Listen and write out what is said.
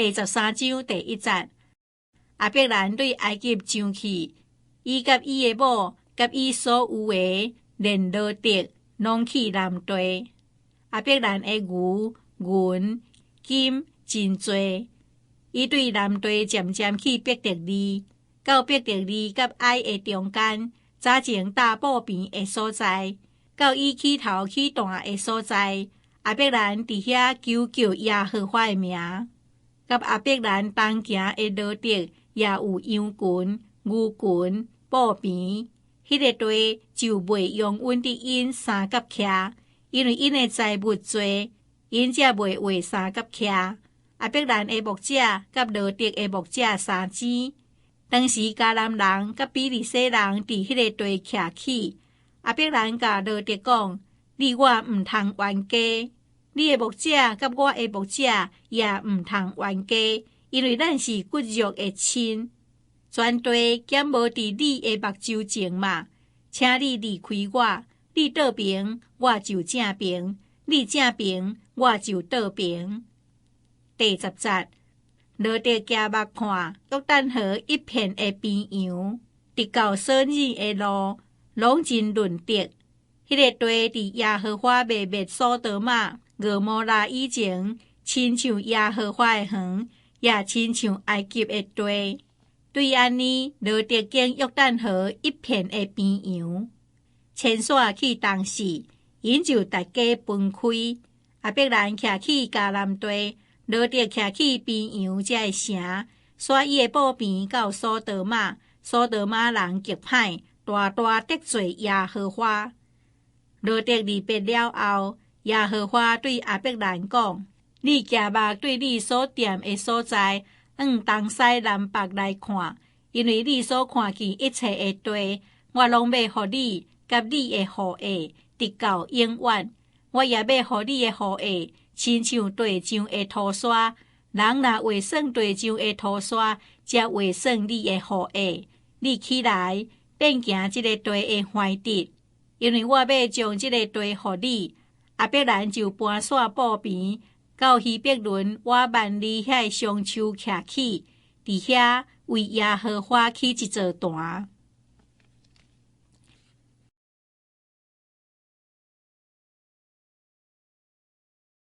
第13章第1節，亞伯蘭對埃及上去，伊甲伊的某甲伊所有的連羅得攏去南地。亞伯蘭的牛、銀、金真多，伊對南地漸漸去伯特利，到伯特利甲愛的中間，早前大埔邊的所在，到伊起頭起段的所在，亞伯蘭佇遐求救耶和華的名。甲亞伯蘭同行的羅得也有羊群、牛群、埔邊，迄個地就袂用穩的因三角徛，因為因的財物多，因才袂畫三角徛。亞伯蘭的牧者甲羅得的牧者相爭，當時迦南人甲比利洗人佇迄個地徛起。亞伯蘭甲羅得講：你我毋通冤家，你的牧者甲我的牧者也毋通冤家，因為咱是骨肉的親。全地減無佇你的目睭前嘛，請你離開我，你倒邊我就正邊，你正邊我就倒邊。第10節，羅得行目看約旦河一片的邊洋，直到所指的路，攏真潤德。迄個地佇耶和華滅滅所多瑪、蛾摩拉以前，親像耶和華的園，也親像埃及的地。對安尼，羅得經約旦河一片的邊洋，遷徙去東勢，因就大家分開。亞伯蘭徛去迦南地，羅得徛去邊洋這個城，徙伊的埔邊到所多瑪，所多瑪人極歹，大大得罪耶和華。羅得離別了後，耶和華對亞伯蘭講：你行目對你所踮的所在，東西南北來看，因為你所看見一切的地，我攏要予你，甲你的後裔，直到永遠。我也要予你的後裔，親像地上的土沙，人若畫算地上的土沙，才畫算你的後裔。你起來，變行這個地的懷地，因為我要將這個地予你。亞伯蘭就搬徙埔邊，到希伯倫瓦萬里遐松樹徛起，佇遐為耶和華起一座壇。